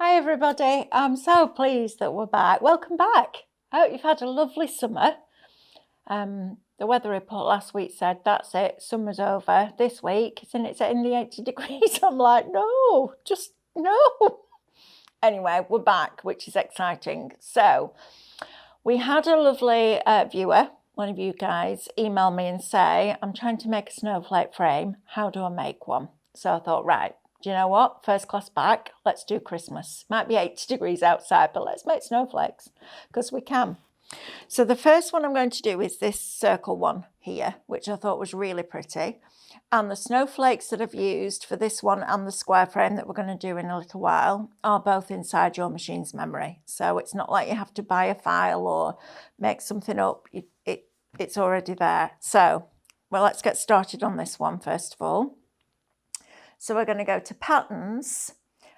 Hi everybody, I'm so pleased that we're back. Welcome back. I hope you've had a lovely summer. The weather report last week said that's it, summer's over. This week, isn't it in the 80 degrees? I'm like, no, just no. Anyway, we're back, which is exciting. So we had a lovely viewer, one of you guys, email me and say, I'm trying to make a snowflake frame. How do I make one? So I thought, right, do you know what? First class back, let's do Christmas. Might be 80 degrees outside, but let's make snowflakes because we can. So the first one I'm going to do is this circle one here, which I thought was really pretty. And the snowflakes that I've used for this one and the square frame that we're going to do in a little while are both inside your machine's memory. So it's not like you have to buy a file or make something up. It's already there. So, well, let's get started on this one first of all. So we're going to go to patterns,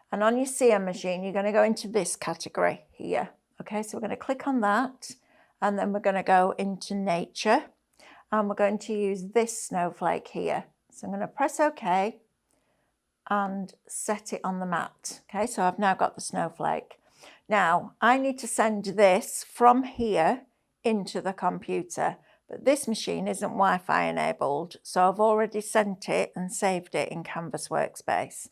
and on your CM machine, you're going to go into this category here. Okay, so we're going to click on that, and then we're going to go into nature, and we're going to use this snowflake here. So I'm going to press OK and set it on the mat. Okay, so I've now got the snowflake. Now I need to send this from here into the computer. But this machine isn't Wi-Fi enabled, so I've already sent it and saved it in Canvas Workspace.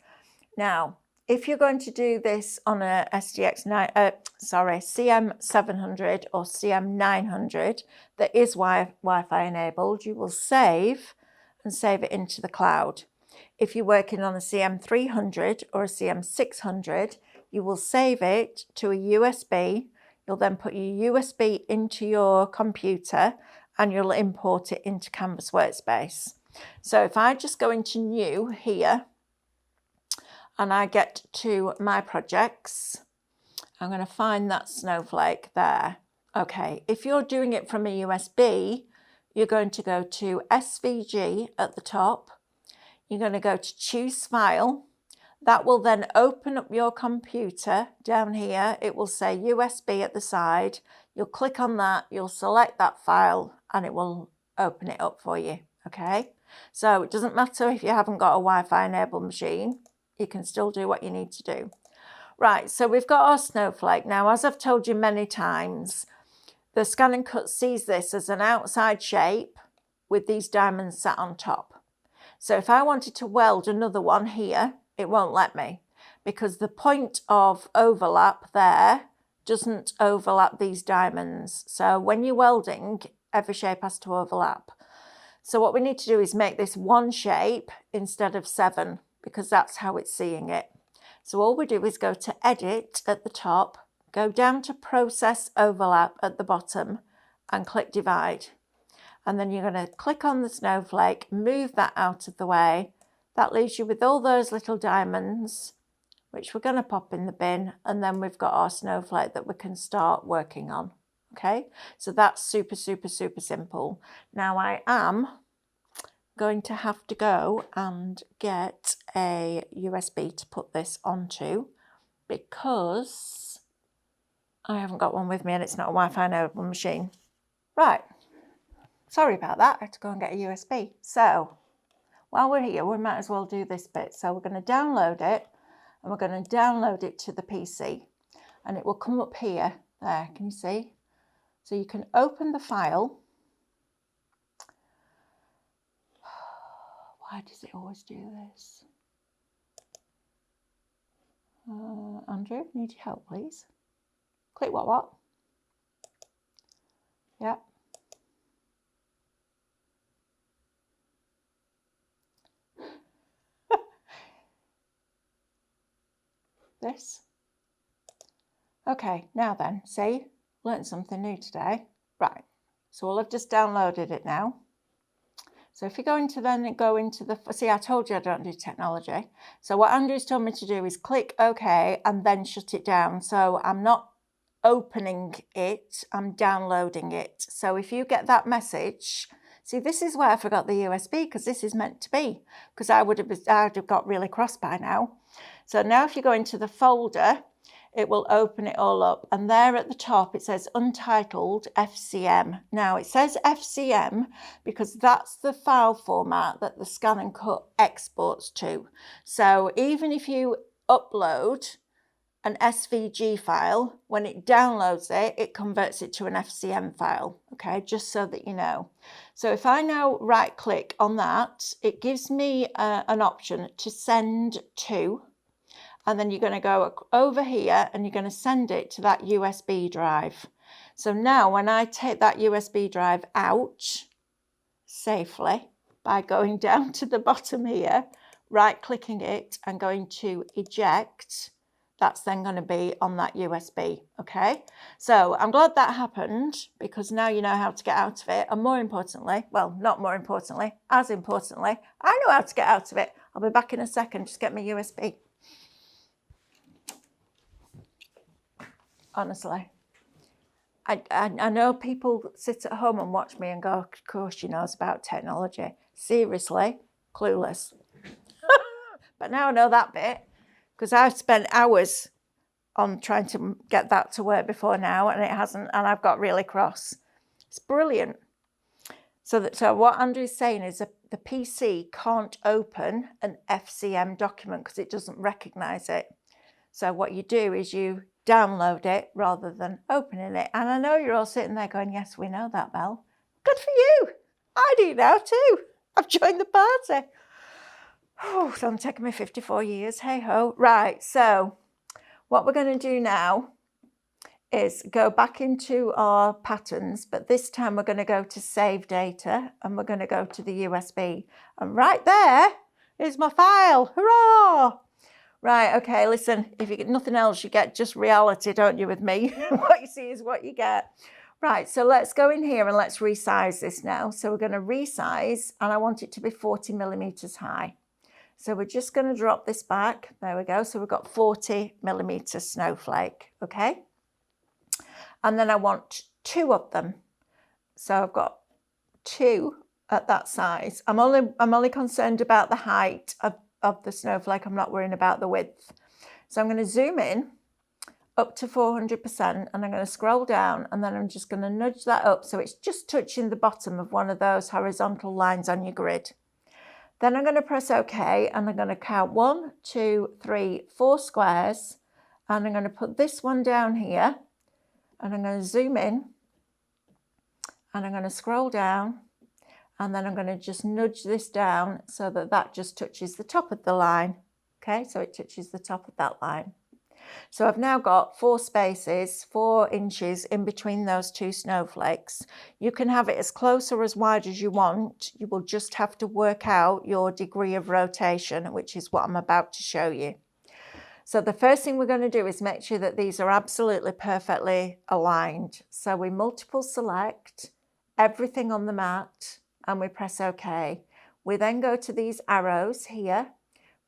Now, if you're going to do this on a CM700 or CM900 that is Wi-Fi enabled, you will save and save it into the cloud. If you're working on a CM300 or a CM600, you will save it to a USB. You'll then put your USB into your computer and you'll import it into Canvas Workspace. So if I just go into new here and I get to my projects, I'm going to find that snowflake there. Okay, if you're doing it from a USB, you're going to go to SVG at the top. You're going to go to choose file. That will then open up your computer down here. It will say USB at the side. You'll click on that, you'll select that file, and it will open it up for you, okay? So it doesn't matter if you haven't got a Wi-Fi enabled machine, you can still do what you need to do. Right, so we've got our snowflake. Now, as I've told you many times, the Scan and Cut sees this as an outside shape with these diamonds sat on top. So if I wanted to weld another one here, it won't let me because the point of overlap there doesn't overlap these diamonds. So when you're welding, every shape has to overlap. So what we need to do is make this one shape instead of 7 because that's how it's seeing it. So all we do is go to Edit at the top, go down to Process Overlap at the bottom and click Divide. And then you're going to click on the snowflake, move that out of the way. That leaves you with all those little diamonds, which we're going to pop in the bin, and then we've got our snowflake that we can start working on. Okay, so that's super, super, super simple. Now I am going to have to go and get a USB to put this onto because I haven't got one with me and it's not a Wi-Fi enabled machine. Right, sorry about that, I had to go and get a USB. So while we're here, we might as well do this bit. So we're going to download it, and we're going to download it to the PC, and it will come up here. There, can you see? So you can open the file. Why does it always do this? Andrew, need your help, please. Click what? Yeah. This. Okay, now then, see, learned something new today. Right, so I've just downloaded it now. So if you go into the, see, I told you I don't do technology. So what Andrew's told me to do is click OK and then shut it down. So I'm not opening it, I'm downloading it. So if you get that message, see, this is where I forgot the USB because this is meant to be, because I'd have got really cross by now. So now if you go into the folder, it will open it all up, and there at the top it says Untitled FCM. Now it says FCM because that's the file format that the Scan and Cut exports to. So even if you upload an SVG file, when it downloads it, it converts it to an FCM file, okay, just so that you know. So if I now right click on that, it gives me an option to send to, and then you're going to go over here and you're going to send it to that USB drive. So now when I take that USB drive out safely by going down to the bottom here, right clicking it and going to eject, that's then going to be on that USB, okay? So I'm glad that happened, because now you know how to get out of it. And more importantly, well, not more importantly, as importantly, I know how to get out of it. I'll be back in a second, just get my USB. Honestly, I know people sit at home and watch me and go, of course she knows about technology. Seriously, clueless. But now I know that bit, because I've spent hours on trying to get that to work before now, and it hasn't, and I've got really cross. It's brilliant. So what Andrew's saying is that the PC can't open an FCM document because it doesn't recognize it. So what you do is you download it rather than opening it. And I know you're all sitting there going, yes, we know that, Belle. Good for you. I do now too. I've joined the party. Oh, it's only taken me 54 years. Hey ho. Right, so what we're going to do now is go back into our patterns, but this time we're going to go to save data and we're going to go to the USB. And right there is my file. Hurrah! Right, okay, listen, if you get nothing else, you get just reality, don't you, with me? What you see is what you get. Right, so let's go in here and let's resize this now. So we're going to resize, and I want it to be 40 millimeters high. So we're just going to drop this back. There we go. So we've got 40 millimeter snowflake, okay? And then I want 2 of them. So I've got 2 at that size. I'm only concerned about the height of the snowflake. I'm not worrying about the width. So I'm going to zoom in up to 400%, and I'm going to scroll down, and then I'm just going to nudge that up so it's just touching the bottom of one of those horizontal lines on your grid. Then I'm going to press OK, and I'm going to count 1, 2, 3, 4 squares, and I'm going to put this one down here, and I'm going to zoom in, and I'm going to scroll down, and then I'm going to just nudge this down so that that just touches the top of the line. Okay, so it touches the top of that line. So I've now got 4 spaces, 4 inches in between those 2 snowflakes. You can have it as close or as wide as you want. You will just have to work out your degree of rotation, which is what I'm about to show you. So the first thing we're going to do is make sure that these are absolutely perfectly aligned. So we multiple select everything on the mat and we press OK. We then go to these arrows here.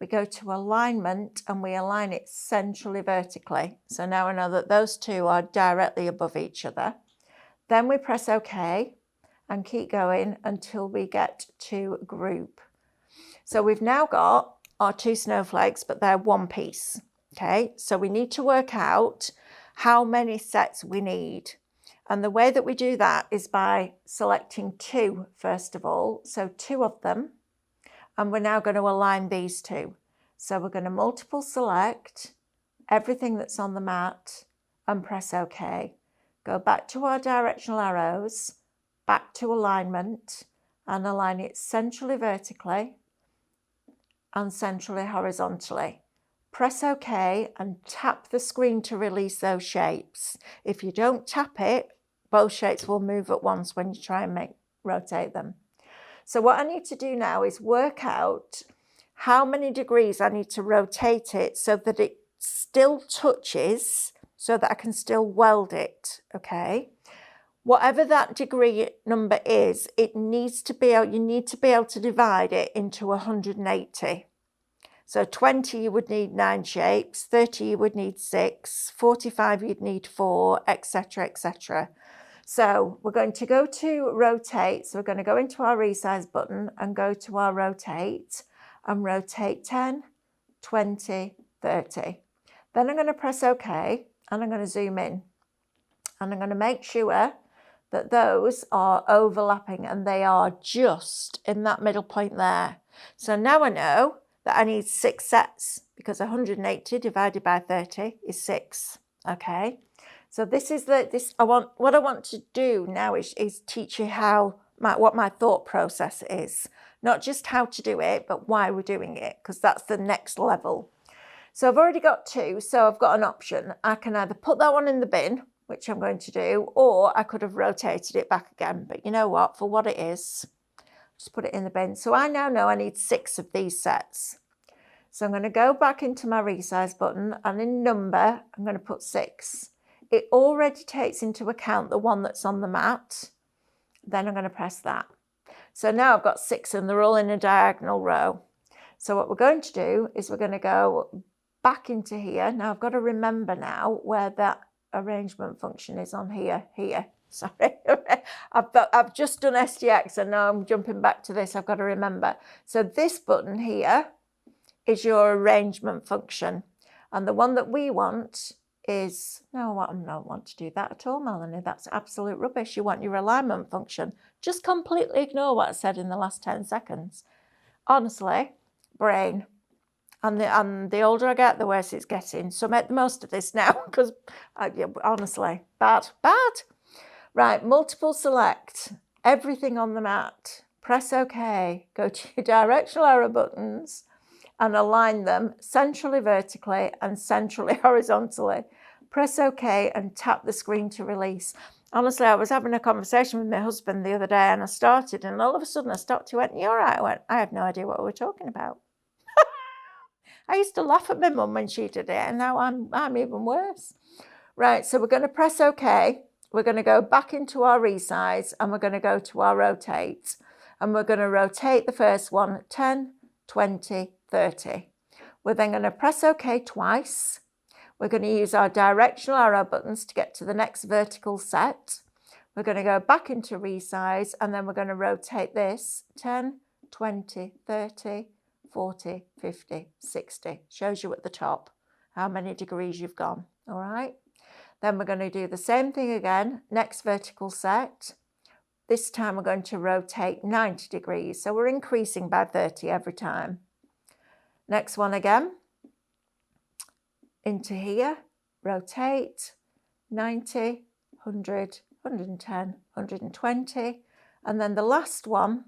We go to alignment and we align it centrally vertically. So now I know that those 2 are directly above each other. Then we press OK and keep going until we get to group. So we've now got our 2 snowflakes, but they're one piece. Okay, so we need to work out how many sets we need. And the way that we do that is by selecting 2 first of all. So 2 of them. And we're now going to align these 2. So we're going to multiple select everything that's on the mat and press OK. Go back to our directional arrows, back to alignment, and align it centrally vertically and centrally horizontally. Press OK and tap the screen to release those shapes. If you don't tap it, both shapes will move at once when you try and rotate them. So what I need to do now is work out how many degrees I need to rotate it so that it still touches, so that I can still weld it, okay? Whatever that degree number is, it needs to be able, you need to be able to divide it into 180. So 20 you would need 9 shapes, 30 you would need 6, 45 you'd need 4, etc., etc. So we're going to go to rotate. So we're going to go into our resize button and go to our rotate and rotate 10, 20, 30. Then I'm going to press OK and I'm going to zoom in. And I'm going to make sure that those are overlapping and they are just in that middle point there. So now I know that I need 6 sets, because 180 divided by 30 is 6. Okay, so this is what I want to do now is teach you what my thought process is, not just how to do it, but why we're doing it, because that's the next level. So I've already got 2, so I've got an option. I can either put that one in the bin, which I'm going to do, or I could have rotated it back again. But you know what, for what it is, just put it in the bin. So I now know I need 6 of these sets. So I'm going to go back into my resize button, and in number, I'm going to put 6. It already takes into account the one that's on the mat. Then I'm going to press that. So now I've got 6 and they're all in a diagonal row. So what we're going to do is we're going to go back into here. Now I've got to remember now where that arrangement function is on here. Sorry, I've just done STX and now I'm jumping back to this. I've got to remember. So this button here is your arrangement function, and the one that we want is, no, I don't want to do that at all, Melanie. That's absolute rubbish. You want your alignment function. Just completely ignore what I said in the last 10 seconds. Honestly, brain. And the older I get, the worse it's getting. So make the most of this now, because honestly, bad. Right, multiple select, everything on the mat. Press OK. Go to your directional arrow buttons and align them centrally vertically and centrally horizontally. Press OK and tap the screen to release. Honestly, I was having a conversation with my husband the other day, and I started, and all of a sudden I stopped. He went, "You all right?" I went, "I have no idea what we were talking about." I used to laugh at my mum when she did it, and now I'm even worse. Right, so we're going to press OK. We're going to go back into our resize, and we're going to go to our rotate. And we're going to rotate the first one 10, 20, 30. We're then going to press OK twice. We're going to use our directional arrow buttons to get to the next vertical set. We're going to go back into resize, and then we're going to rotate this 10, 20, 30, 40, 50, 60. Shows you at the top how many degrees you've gone, all right? Then we're going to do the same thing again, next vertical set. This time we're going to rotate 90 degrees, so we're increasing by 30 every time. Next one again, into here, rotate, 90, 100, 110, 120, and then the last one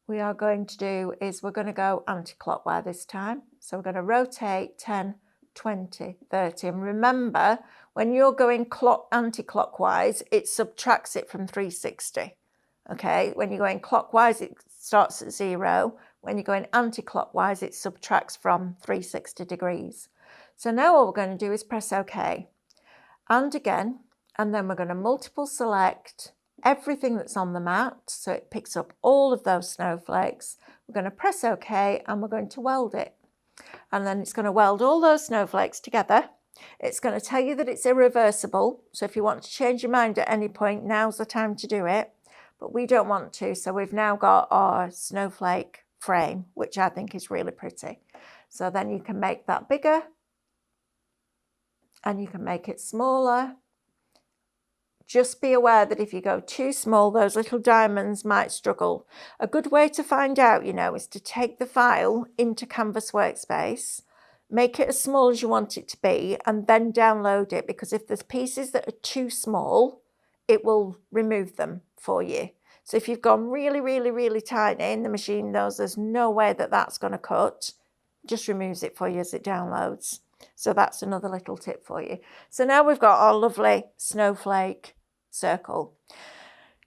we are going to do is we're going to go anti-clockwise this time. So we're going to rotate 10, 20, 30. And remember, when you're going anti-clockwise, it subtracts it from 360. Okay, when you're going clockwise, it starts at 0. When you're going anti-clockwise, it subtracts from 360 degrees. So now what we're going to do is press OK. And again, and then we're going to multiple select everything that's on the mat, so it picks up all of those snowflakes. We're going to press OK, and we're going to weld it. And then it's going to weld all those snowflakes together. It's going to tell you that it's irreversible. So if you want to change your mind at any point, now's the time to do it. But we don't want to. So we've now got our snowflake frame, which I think is really pretty. So then you can make that bigger, and you can make it smaller. Just be aware that if you go too small, those little diamonds might struggle. A good way to find out, is to take the file into Canvas Workspace, make it as small as you want it to be, and then download it, because if there's pieces that are too small, it will remove them for you. So if you've gone really, really, really tiny and the machine knows there's no way that that's going to cut, just removes it for you as it downloads. So that's another little tip for you. So now we've got our lovely snowflake circle.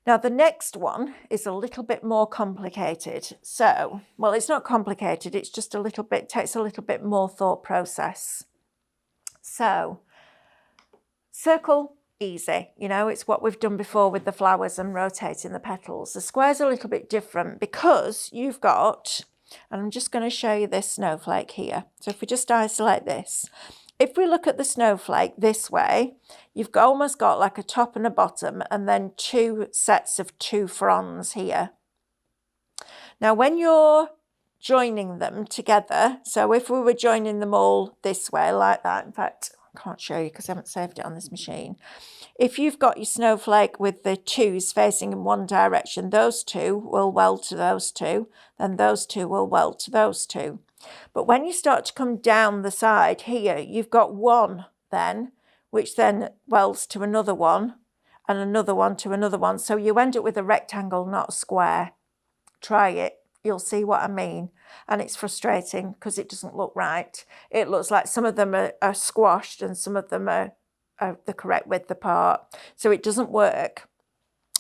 Now the next one is a little bit more complicated. So, well, it's not complicated, it's just takes a little bit more thought process. So, circle, easy, it's what we've done before with the flowers and rotating the petals. The square's a little bit different because you've got, and I'm just going to show you this snowflake here. So if we just isolate this, if we look at the snowflake this way, you've almost got like a top and a bottom, and then 2 sets of 2 fronds here. Now, when you're joining them together, so if we were joining them all this way like that, in fact, I can't show you because I haven't saved it on this machine. If you've got your snowflake with the twos facing in one direction, those two will weld to those two, then those two will weld to those two. But when you start to come down the side here, you've got one then, which then welds to another one and another one to another one. So you end up with a rectangle, not a square. Try it. You'll see what I mean. And it's frustrating because it doesn't look right. It looks like some of them are squashed and some of them are the correct width apart. So it doesn't work.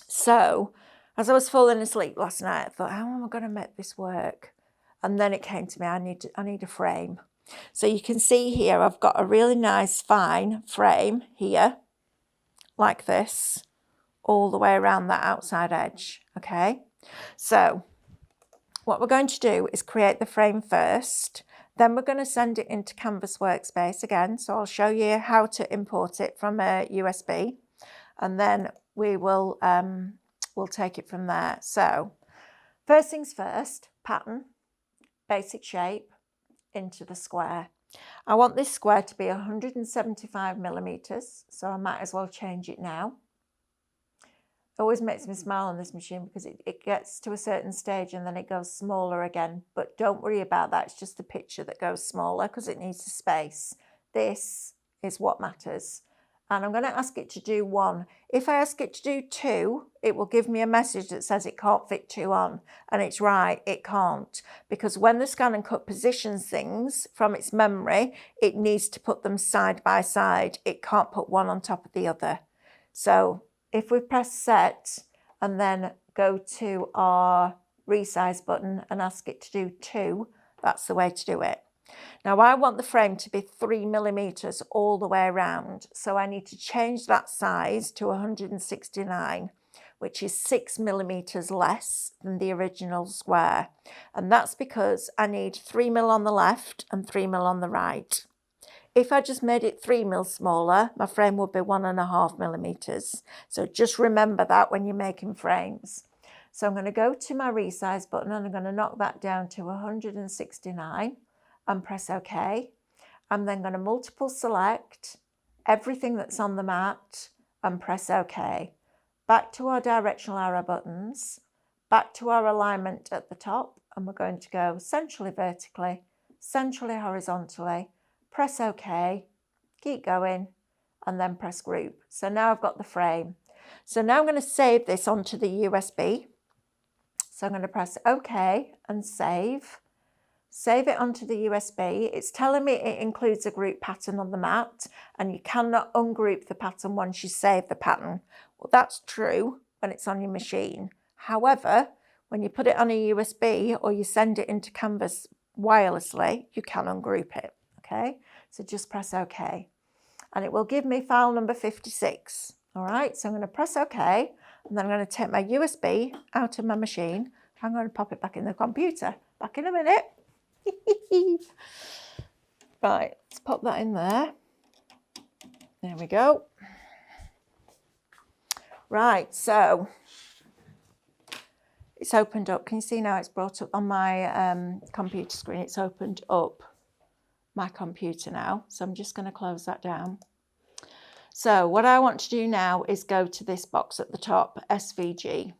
So as I was falling asleep last night, I thought, how am I going to make this work? And then it came to me, I need a frame. So you can see here, I've got a really nice fine frame here, like this, all the way around that outside edge, okay? So what we're going to do is create the frame first, then we're going to send it into Canvas Workspace again. So I'll show you how to import it from a USB, and then we will we'll take it from there. So first things first, pattern, basic shape, into the square. I want this square to be 175 millimeters, so I might as well change it now. It always makes me smile on this machine because it gets to a certain stage and then it goes smaller again. But don't worry about that. It's just the picture that goes smaller because it needs the space. This is what matters. And I'm going to ask it to do 1. If I ask it to do 2, it will give me a message that says it can't fit 2 on. And it's right, it can't. Because when the Scan and Cut positions things from its memory, it needs to put them side by side. It can't put one on top of the other. So if we press set and then go to our resize button and ask it to do 2, that's the way to do it. Now I want the frame to be 3 millimeters all the way around. So I need to change that size to 169, which is 6 millimeters less than the original square. And that's because I need 3 mil on the left and 3 mil on the right. If I just made it 3 mil smaller, my frame would be 1.5 millimeters. So just remember that when you're making frames. So I'm going to go to my resize button and I'm going to knock that down to 169 and press OK. I'm then going to multiple select everything that's on the mat and press OK. Back to our directional arrow buttons, back to our alignment at the top, and we're going to go centrally vertically, centrally horizontally, press OK, keep going, and then press group. So now I've got the frame. So now I'm going to save this onto the USB. So I'm going to press OK and save. Save it onto the USB. It's telling me it includes a group pattern on the mat, and you cannot ungroup the pattern once you save the pattern. Well, that's true when it's on your machine. However, when you put it on a USB or you send it into Canvas wirelessly, you can ungroup it. Okay, so just press OK. And it will give me file number 56. All right, so I'm going to press OK, and then I'm going to take my USB out of my machine. I'm going to pop it back in the computer. Back in a minute. Right, let's pop that in there. There we go. Right, so it's opened up. Can you see now it's brought up on my computer screen? It's opened up my computer now. So I'm just going to close that down. So what I want to do now is go to this box at the top, SVG.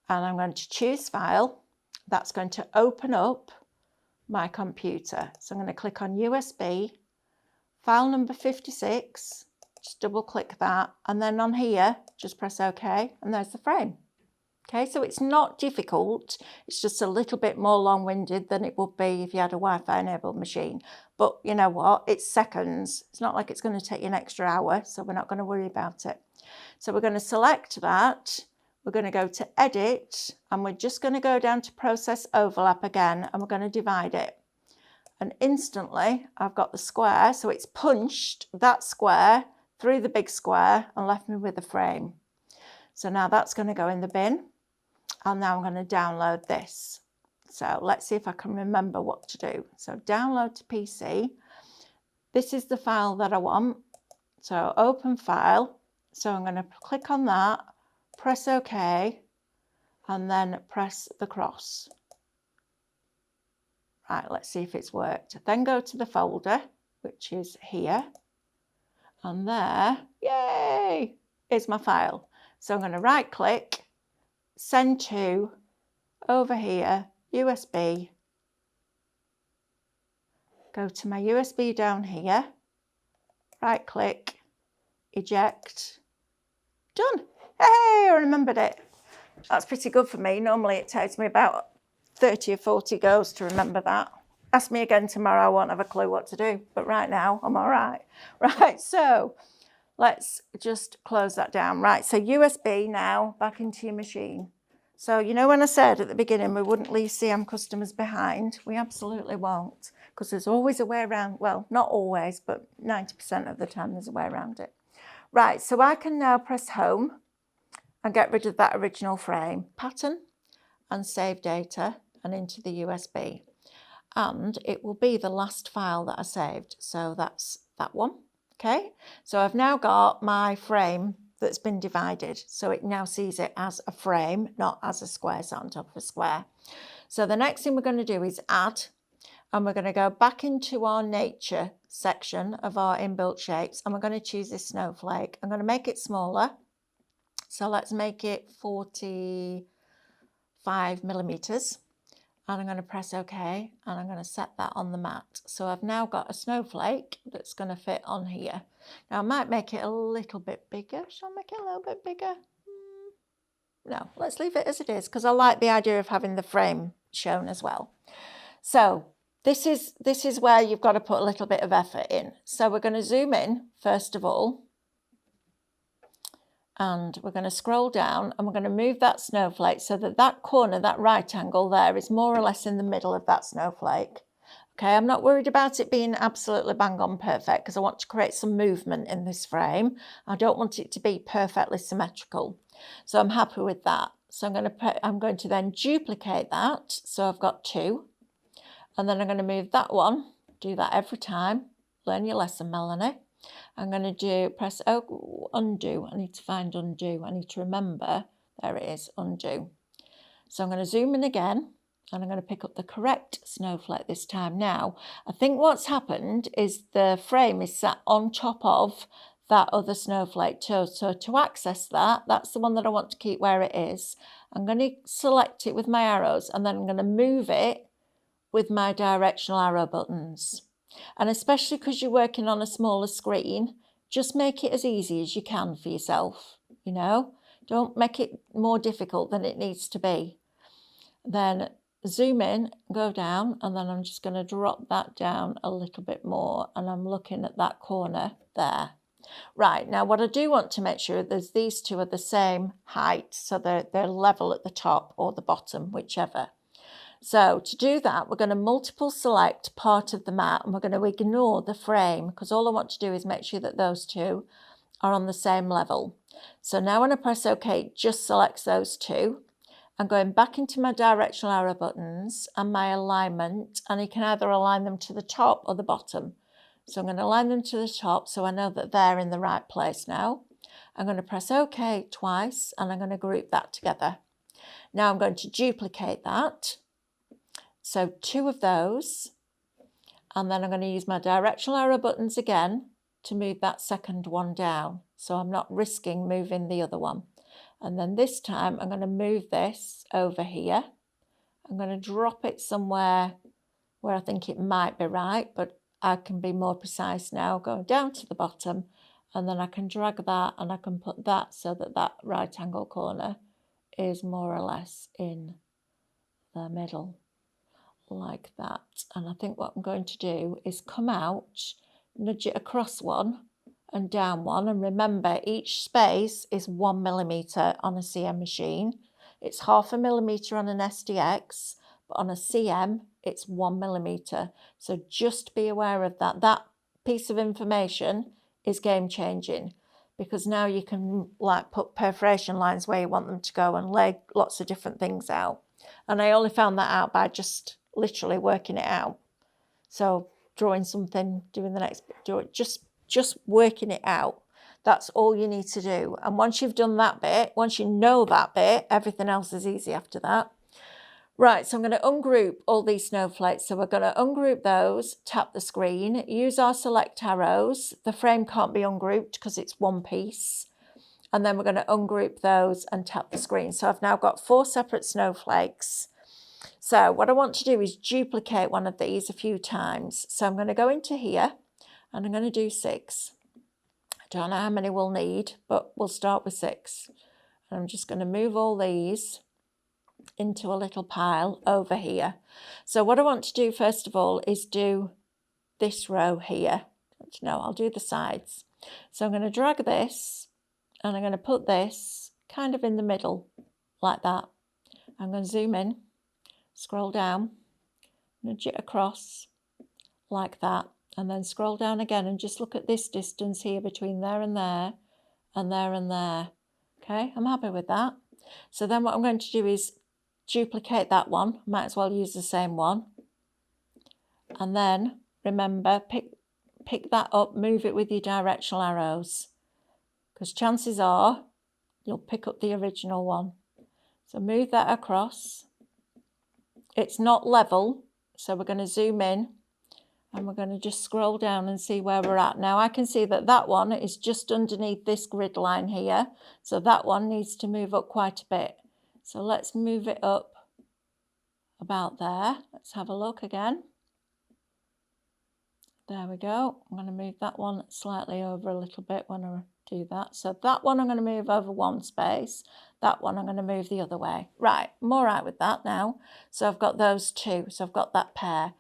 And I'm going to choose File. That's going to open up my computer. So I'm going to click on USB, file number 56, just double click that, and then on here, just press OK, and there's the frame. Okay, so it's not difficult, it's just a little bit more long-winded than it would be if you had a Wi-Fi enabled machine. But you know what, it's seconds. It's not like it's going to take you an extra hour, so we're not going to worry about it. So we're going to select that. We're going to go to Edit, and we're just going to go down to Process Overlap again, and we're going to divide it. And instantly, I've got the square, so it's punched that square through the big square and left me with a frame. So now that's going to go in the bin, and now I'm going to download this. So let's see if I can remember what to do. So download to PC. This is the file that I want. So open file. So I'm going to click on that. Press OK, and then press the cross. Right, let's see if it's worked. Then go to the folder, which is here. And there, yay, is my file. So I'm going to right click, send to, over here, USB, go to my USB down here, right click, eject, done. Hey, I remembered it. That's pretty good for me. Normally it takes me about 30 or 40 goes to remember that. Ask me again tomorrow, I won't have a clue what to do, but right now I'm all right. Right, so let's just close that down. Right, so USB now back into your machine. So you know when I said at the beginning we wouldn't leave CM customers behind? We absolutely won't, because there's always a way around. Well, not always, but 90% of the time there's a way around it. Right, so I can now press home and get rid of that original frame pattern and save data and into the USB. And it will be the last file that I saved. So that's that one. Okay, so I've now got my frame that's been divided. So it now sees it as a frame, not as a square sat on top of a square. So the next thing we're going to do is add, and we're going to go back into our nature section of our inbuilt shapes, and we're going to choose this snowflake. I'm going to make it smaller. So let's make it 45 millimeters. And I'm going to press OK, and I'm going to set that on the mat. So I've now got a snowflake that's going to fit on here. Now I might make it a little bit bigger. Shall I make it a little bit bigger? No, let's leave it as it is, because I like the idea of having the frame shown as well. So this is where you've got to put a little bit of effort in. So we're going to zoom in first of all. And we're going to scroll down and we're going to move that snowflake so that that corner, that right angle there, is more or less in the middle of that snowflake. Okay, I'm not worried about it being absolutely bang on perfect, because I want to create some movement in this frame. I don't want it to be perfectly symmetrical. So I'm happy with that. So I'm going to then duplicate that. So I've got two. And then I'm going to move that one. Do that every time. Learn your lesson, Melanie. I'm going to press undo. I need to find undo. I need to remember. There it is, undo. So I'm going to zoom in again, and I'm going to pick up the correct snowflake this time. Now, I think what's happened is the frame is sat on top of that other snowflake too. So to access that, that's the one that I want to keep where it is. I'm going to select it with my arrows, and then I'm going to move it with my directional arrow buttons. And especially because you're working on a smaller screen, just make it as easy as you can for yourself, you know. Don't make it more difficult than it needs to be. Then zoom in, go down, and then I'm just going to drop that down a little bit more, and I'm looking at that corner there. Right, now what I do want to make sure is these two are the same height, so they're level at the top or the bottom, whichever. So to do that, we're going to multiple select part of the mat, and we're going to ignore the frame, because all I want to do is make sure that those two are on the same level. So now when I press OK, it just selects those two. I'm going back into my directional arrow buttons and my alignment, and you can either align them to the top or the bottom. So I'm going to align them to the top so I know that they're in the right place now. I'm going to press OK twice, and I'm going to group that together. Now I'm going to duplicate that. So two of those, and then I'm going to use my directional arrow buttons again to move that second one down. So I'm not risking moving the other one. And then this time I'm going to move this over here. I'm going to drop it somewhere where I think it might be right, but I can be more precise now, going down to the bottom, and then I can drag that and I can put that so that that right angle corner is more or less in the middle. Like that. And I think what I'm going to do is come out, nudge it across one and down one, and remember each space is 1 millimeter on a CM machine. It's 0.5 millimeter on an SDX, but on a CM it's 1 millimeter. So just be aware of that. That piece of information is game changing, because now you can like put perforation lines where you want them to go and lay lots of different things out. And I only found that out by just literally working it out. So drawing something, doing the next bit, just working it out. That's all you need to do. And once you've done that bit, once you know that bit, everything else is easy after that. Right, so I'm going to ungroup all these snowflakes. So we're going to ungroup those, tap the screen, use our select arrows. The frame can't be ungrouped because it's one piece. and then we're going to ungroup those and tap the screen. So I've now got 4 separate snowflakes. So what I want to do is duplicate one of these a few times. So I'm going to go into here and I'm going to do 6. I don't know how many we'll need, but we'll start with 6. And I'm just going to move all these into a little pile over here. So what I want to do first of all is do this row here. No, I'll do the sides. So I'm going to drag this and I'm going to put this kind of in the middle like that. I'm going to zoom in, scroll down, nudge it across like that, and then scroll down again and just look at this distance here between there and there and there and there. Okay, I'm happy with that. So then what I'm going to do is duplicate that one. Might as well use the same one. And then remember, pick that up, move it with your directional arrows, because chances are you'll pick up the original one. So move that across. It's not level, so we're going to zoom in and we're going to just scroll down and see where we're at. Now I can see that that one is just underneath this grid line here, so that one needs to move up quite a bit. So let's move it up about there. Let's have a look again. There we go. I'm going to move that one slightly over a little bit when I do that. So that one I'm going to move over one space. That one I'm going to move the other way. Right, I'm all right with that now. So I've got those two. So I've got that pair.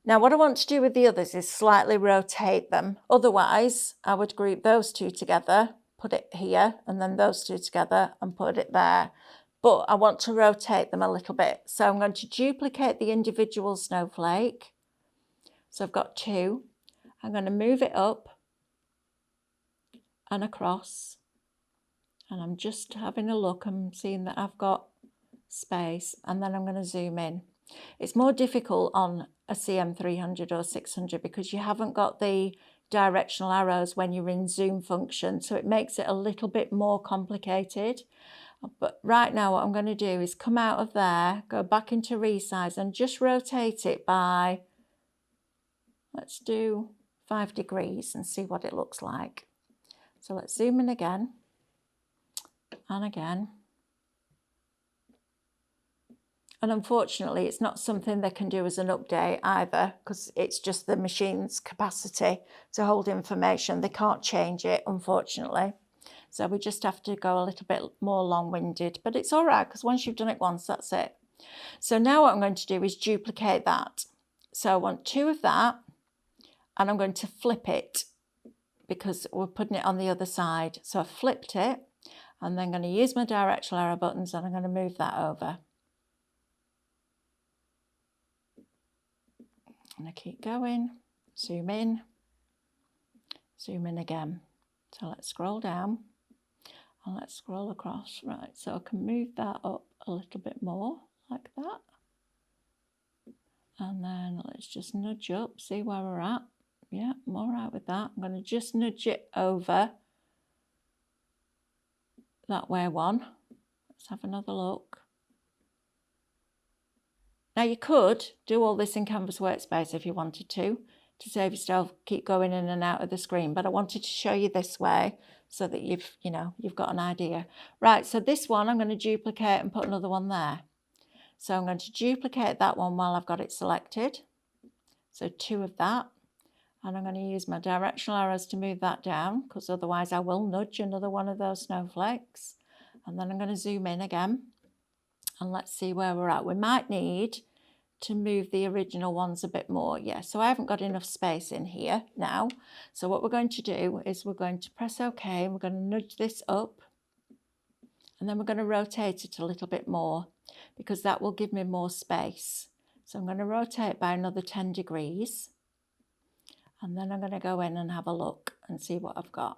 Now what I want to do with the others is slightly rotate them. Otherwise, I would group those two together, put it here, and then those two together and put it there. But I want to rotate them a little bit. So I'm going to duplicate the individual snowflake. So I've got 2. I'm going to move it up and across. And I'm just having a look. I'm seeing that I've got space. And then I'm going to zoom in. It's more difficult on a CM300 or 600 because you haven't got the directional arrows when you're in zoom function. So it makes it a little bit more complicated. But right now what I'm going to do is come out of there, go back into resize and just rotate it by... Let's do 5 degrees and see what it looks like. So let's zoom in again and again. And unfortunately, it's not something they can do as an update either, because it's just the machine's capacity to hold information. They can't change it, unfortunately. So we just have to go a little bit more long-winded, but it's all right, because once you've done it once, that's it. So now what I'm going to do is duplicate that. So I want 2 of that. And I'm going to flip it because we're putting it on the other side. So I flipped it and then I'm going to use my directional arrow buttons and I'm going to move that over. And I keep going, zoom in again. So let's scroll down and let's scroll across. Right, so I can move that up a little bit more like that. And then let's just nudge up, see where we're at. Yeah, I'm all right with that. I'm going to just nudge it over that way one. Let's have another look. Now you could do all this in Canvas Workspace if you wanted to save yourself, keep going in and out of the screen. But I wanted to show you this way so that you've got an idea. Right, so this one I'm going to duplicate and put another one there. So I'm going to duplicate that one while I've got it selected. So 2 of that. And I'm going to use my directional arrows to move that down, because otherwise I will nudge another one of those snowflakes. And then I'm going to zoom in again. And let's see where we're at. We might need to move the original ones a bit more. Yeah, so I haven't got enough space in here now. So what we're going to do is we're going to press OK. And we're going to nudge this up. And then we're going to rotate it a little bit more, because that will give me more space. So I'm going to rotate by another 10 degrees. And then I'm going to go in and have a look and see what I've got.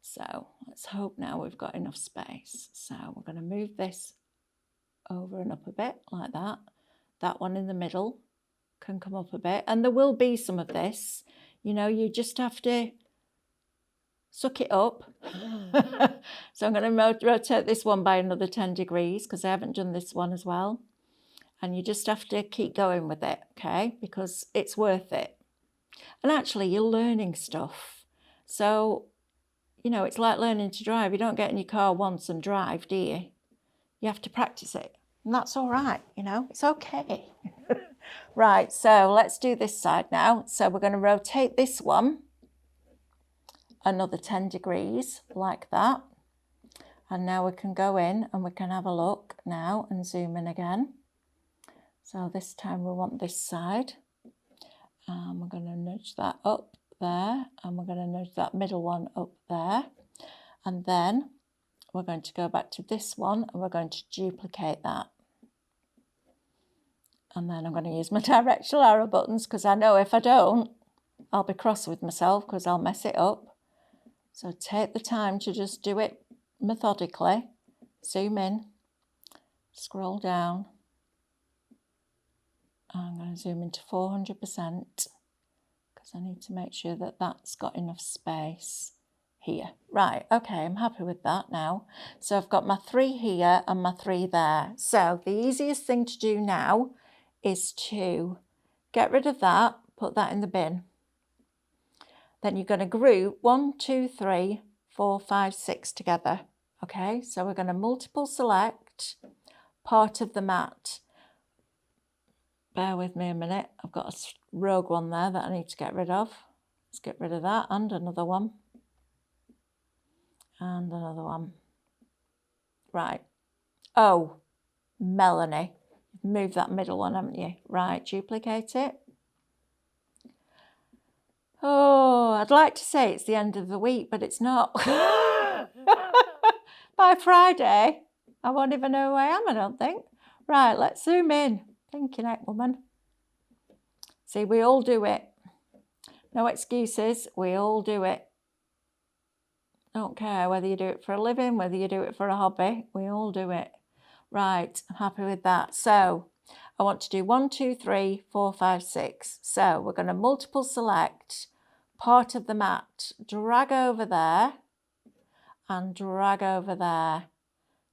So let's hope now we've got enough space. So we're going to move this over and up a bit like that. That one in the middle can come up a bit. And there will be some of this. You just have to suck it up. So I'm going to rotate this one by another 10 degrees because I haven't done this one as well. And you just have to keep going with it, okay? Because it's worth it. And actually, you're learning stuff. So you know, it's like learning to drive. You don't get in your car once and drive, do you? You have to practice it. And that's all right, you know, it's okay. Right, so let's do this side now. So we're going to rotate this one another 10 degrees like that. And now we can go in and we can have a look now and zoom in again. So this time we want this side. And we're going to nudge that up there. And we're going to nudge that middle one up there. And then we're going to go back to this one and we're going to duplicate that. And then I'm going to use my directional arrow buttons because I know if I don't, I'll be cross with myself because I'll mess it up. So take the time to just do it methodically. Zoom in, scroll down. I'm going to zoom into 400% because I need to make sure that that's got enough space here. Right, okay, I'm happy with that now. So I've got my 3 here and my 3 there. So the easiest thing to do now is to get rid of that, put that in the bin. Then you're going to group 1, 2, 3, 4, 5, 6 together. Okay, so we're going to multiple select part of the mat. Bear with me a minute. I've got a rogue one there that I need to get rid of. Let's get rid of that and another one. And another one. Right. Oh, Melanie. You've moved that middle one, haven't you? Right, duplicate it. Oh, I'd like to say it's the end of the week, but it's not. By Friday, I won't even know who I am, I don't think. Right, let's zoom in. Thinking it, woman. See, we all do it. No excuses, we all do it. Don't care whether you do it for a living, whether you do it for a hobby, we all do it. Right, I'm happy with that. So I want to do 1, 2, 3, 4, 5, 6. So we're going to multiple select part of the mat, drag over there and drag over there.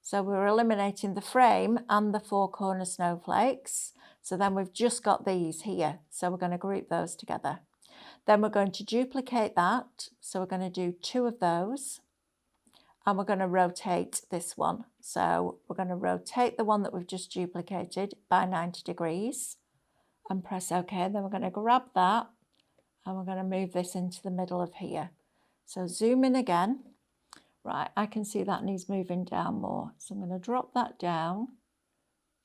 So we're eliminating the frame and the 4 corner snowflakes. So then we've just got these here. So we're going to group those together. Then we're going to duplicate that. So we're going to do 2 of those. And we're going to rotate this one. So we're going to rotate the one that we've just duplicated by 90 degrees and press OK. Then we're going to grab that and we're going to move this into the middle of here. So zoom in again. Right, I can see that needs moving down more. So I'm going to drop that down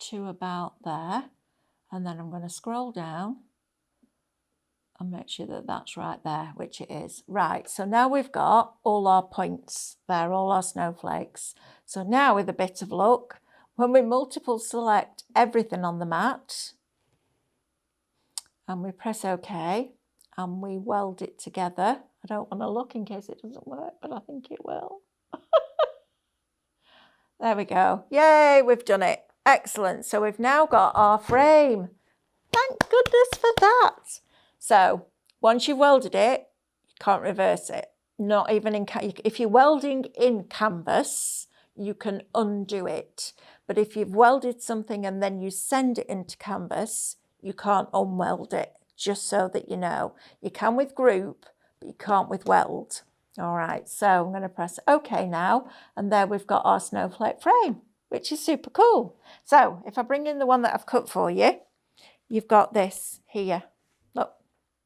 to about there. And then I'm going to scroll down and make sure that that's right there, which it is. Right, so now we've got all our points there, all our snowflakes. So now with a bit of luck, when we multiple select everything on the mat and we press OK and we weld it together. I don't want to look in case it doesn't work, but I think it will. There we go. Yay, we've done it. Excellent. So we've now got our frame. Thank goodness for that. So once you've welded it, you can't reverse it. Not even in, if you're welding in canvas, you can undo it. But if you've welded something and then you send it into canvas, you can't unweld it, just so that you know. You can with group, but you can't with weld. All right, so I'm going to press OK now. And there we've got our snowflake frame, which is super cool. So if I bring in the one that I've cut for you, you've got this here. Look,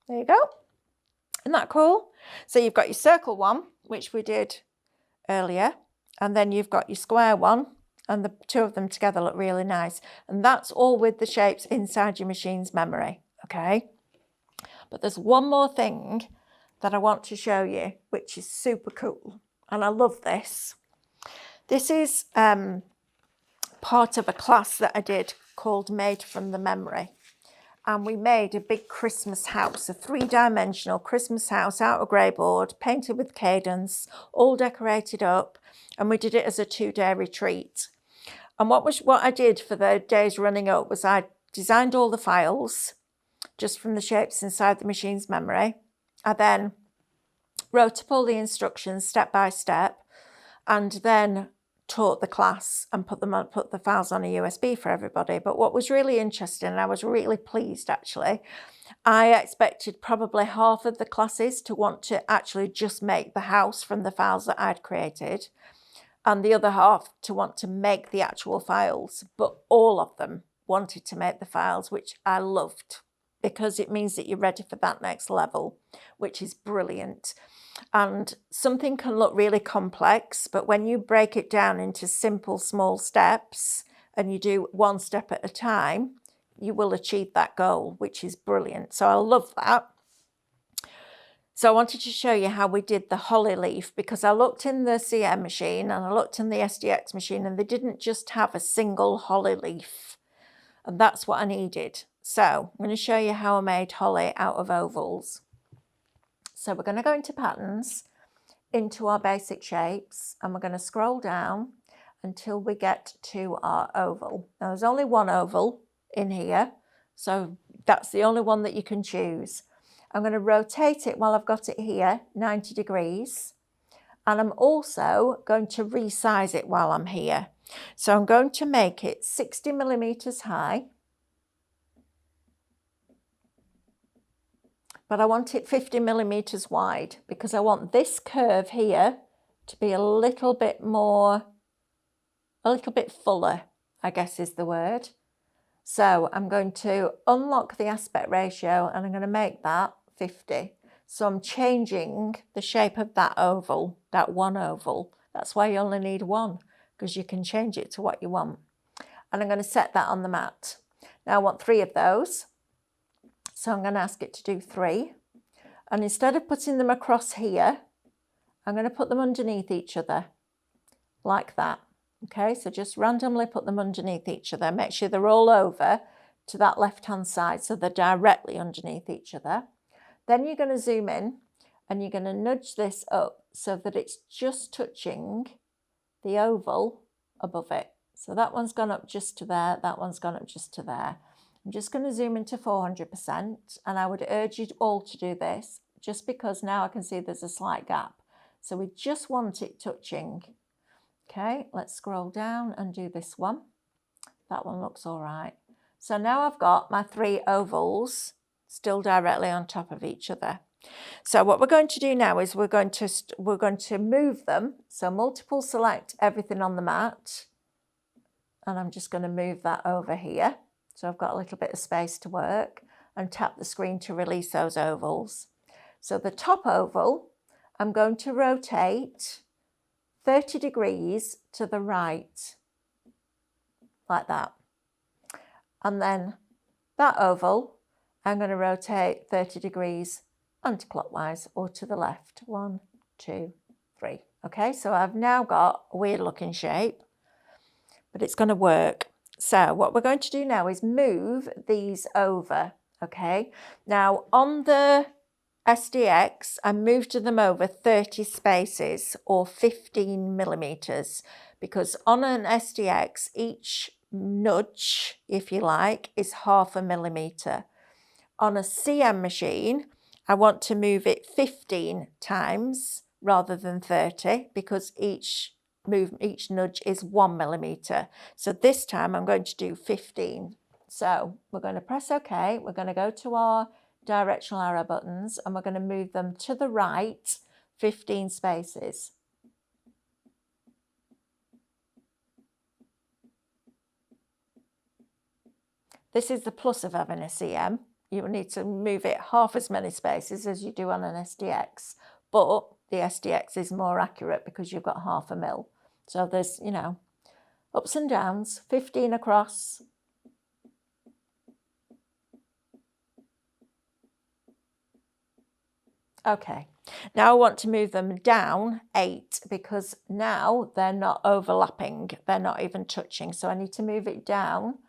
there you go. Isn't that cool? So you've got your circle one, which we did earlier, and then you've got your square one, and the 2 of them together look really nice. And that's all with the shapes inside your machine's memory, okay? But there's one more thing that I want to show you, which is super cool, and I love this. This is part of a class that I did called Made from the Memory. And we made a big Christmas house, a 3-dimensional Christmas house out of grey board, painted with cadence, all decorated up, and we did it as a 2-day retreat. And what I did for the days running up was I designed all the files just from the shapes inside the machine's memory. I then wrote up all the instructions step by step, and then taught the class and put the files on a USB for everybody. But what was really interesting, and I was really pleased actually, I expected probably half of the classes to want to actually just make the house from the files that I'd created, and the other half to want to make the actual files. But all of them wanted to make the files, which I loved, because it means that you're ready for that next level, which is brilliant. And something can look really complex, but when you break it down into simple, small steps, and you do one step at a time, you will achieve that goal, which is brilliant. So I love that. So I wanted to show you how we did the holly leaf, because I looked in the CM machine and I looked in the SDX machine, and they didn't just have a single holly leaf, and that's what I needed. So I'm going to show you how I made holly out of ovals. So we're going to go into patterns, into our basic shapes, and we're going to scroll down until we get to our oval. Now there's only one oval in here, so that's the only one that you can choose. I'm going to rotate it while I've got it here 90 degrees, and I'm also going to resize it while I'm here. So I'm going to make it 60 millimeters high, but I want it 50 millimeters wide, because I want this curve here to be a little bit fuller, I guess is the word. So I'm going to unlock the aspect ratio, and I'm going to make that 50. So I'm changing the shape of that oval, that one oval. That's why you only need one, because you can change it to what you want. And I'm going to set that on the mat. Now I want 3 of those. So I'm going to ask it to do 3. And instead of putting them across here, I'm going to put them underneath each other, like that. Okay, so just randomly put them underneath each other. Make sure they're all over to that left-hand side, so they're directly underneath each other. Then you're going to zoom in, and you're going to nudge this up so that it's just touching the oval above it. So that one's gone up just to there, that one's gone up just to there. I'm just going to zoom into 400%, and I would urge you all to do this, just because now I can see there's a slight gap. So we just want it touching. Okay, let's scroll down and do this one. That one looks all right. So now I've got my 3 ovals still directly on top of each other. So what we're going to do now is we're going to move them. So multiple select everything on the mat, and I'm just going to move that over here. So I've got a little bit of space to work, and tap the screen to release those ovals. So the top oval, I'm going to rotate 30 degrees to the right, like that. And then that oval, I'm going to rotate 30 degrees anti-clockwise or to the left. 1, 2, 3. Okay, so I've now got a weird looking shape, but it's going to work. So what we're going to do now is move these over. Okay, now on the SDX, I moved them over 30 spaces or 15 millimeters, because on an SDX, each nudge, if you like, is 1/2 millimeter. On a CM machine, I want to move it 15 times rather than 30, because each nudge is 1 millimeter. So this time I'm going to do 15. So we're going to press OK. We're going to go to our directional arrow buttons, and we're going to move them to the right 15 spaces. This is the plus of having a CM. You will need to move it 1/2 as many spaces as you do on an SDX, but the SDX is more accurate because you've got 1/2 mil. So there's, you know, ups and downs. 15 across. Okay, now I want to move them down 8, because now they're not overlapping, they're not even touching. So I need to move it down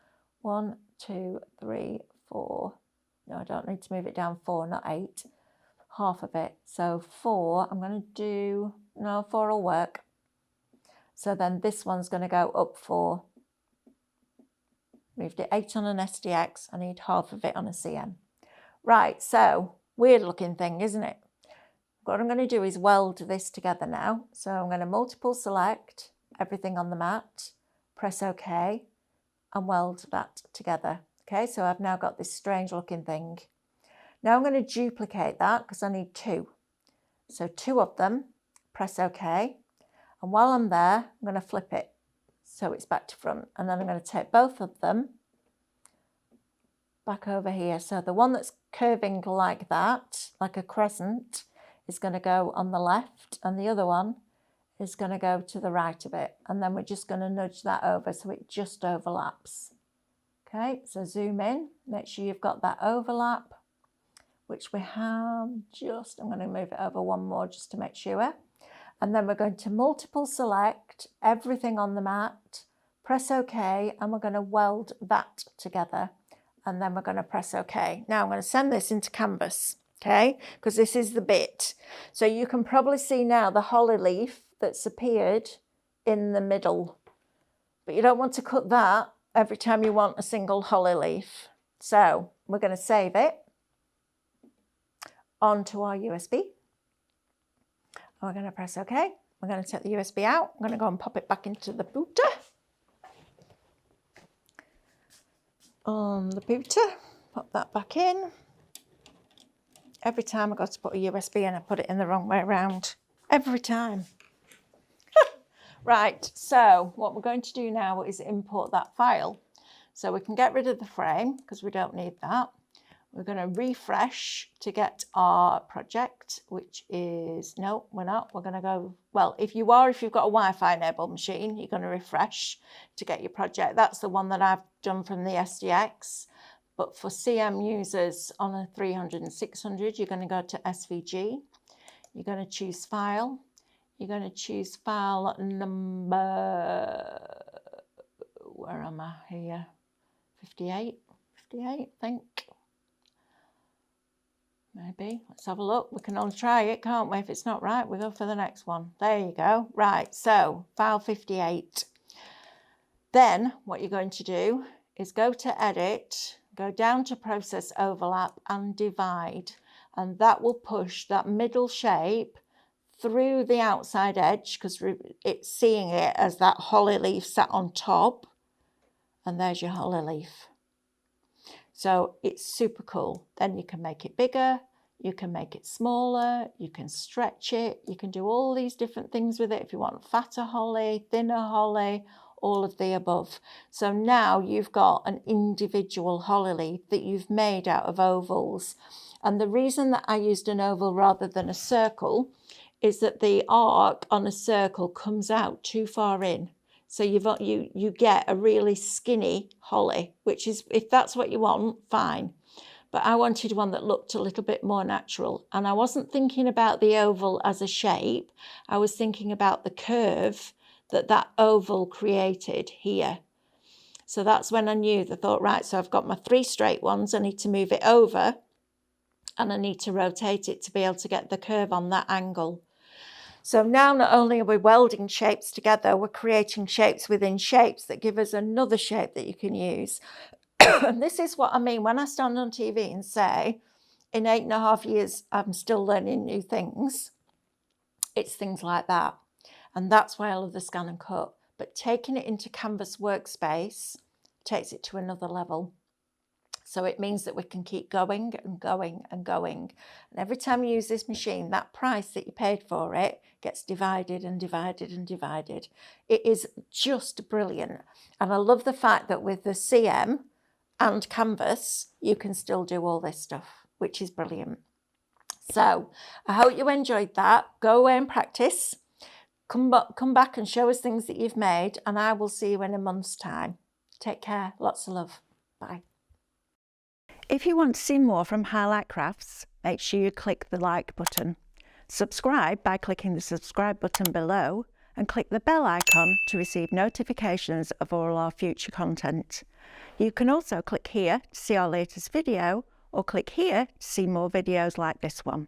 1, 2, 3, 4. No, I don't need to move it down 4, not 8. 1/2 of it. So 4, I'm going to do, no, 4 will work. So then this one's going to go up 4. Moved it 8 on an SDX. I need 1/2 of it on a CM. Right, so weird looking thing, isn't it? What I'm going to do is weld this together now. So I'm going to multiple select, everything on the mat, press OK, and weld that together. Okay, so I've now got this strange looking thing. Now I'm going to duplicate that because I need 2. So 2 of them, press OK. And while I'm there, I'm going to flip it so it's back to front. And then I'm going to take both of them back over here. So the one that's curving like that, like a crescent, is going to go on the left, and the other one is going to go to the right of it. And then we're just going to nudge that over so it just overlaps. Okay, so zoom in, make sure you've got that overlap, which we have just, I'm going to move it over one more just to make sure. And then we're going to multiple select everything on the mat, press OK, and we're going to weld that together. And then we're going to press OK. Now I'm going to send this into Canvas, okay, because this is the bit. So you can probably see now the holly leaf that's appeared in the middle. But you don't want to cut that every time you want a single holly leaf. So we're going to save it onto our USB. And we're going to press OK. We're going to take the USB out. I'm going to go and pop it back into the booter. On the booter, pop that back in. Every time I go to put a USB in, I put it in the wrong way around. Every time. Right, so what we're going to do now is import that file. So we can get rid of the frame because we don't need that. We're going to refresh to get our project, which is, no, we're not. We're going to go, well, if you've got a Wi-Fi enabled machine, you're going to refresh to get your project. That's the one that I've done from the SDX. But for CM users on a 300 and 600, you're going to go to SVG. You're going to choose File. You're going to choose file number, where am I here? 58, I think. Maybe, let's have a look. We can only try it, can't we? If it's not right, we go for the next one. There you go. Right, so file 58. Then what you're going to do is go to Edit, go down to Process Overlap and Divide. And that will push that middle shape through the outside edge because it's seeing it as that holly leaf sat on top. And there's your holly leaf. So it's super cool. Then you can make it bigger, you can make it smaller, you can stretch it, you can do all these different things with it if you want fatter holly, thinner holly, all of the above. So now you've got an individual holly leaf that you've made out of ovals. And the reason that I used an oval rather than a circle is that the arc on a circle comes out too far in. So you get a really skinny holly, which is, if that's what you want, fine. But I wanted one that looked a little bit more natural. And I wasn't thinking about the oval as a shape. I was thinking about the curve that oval created here. So that's when I knew, I thought, right, so I've got my 3 straight ones. I need to move it over and I need to rotate it to be able to get the curve on that angle. So now not only are we welding shapes together, we're creating shapes within shapes that give us another shape that you can use. And this is what I mean when I stand on TV and say, in 8.5 years, I'm still learning new things. It's things like that. And that's why I love the Scan and Cut. But taking it into Canvas Workspace takes it to another level. So it means that we can keep going and going and going. And every time you use this machine, that price that you paid for it gets divided and divided and divided. It is just brilliant. And I love the fact that with the CM and Canvas, you can still do all this stuff, which is brilliant. So I hope you enjoyed that. Go away and practice. Come back and show us things that you've made, and I will see you in a month's time. Take care. Lots of love. Bye. If you want to see more from Highlight Crafts, make sure you click the like button. Subscribe by clicking the subscribe button below and click the bell icon to receive notifications of all our future content. You can also click here to see our latest video or click here to see more videos like this one.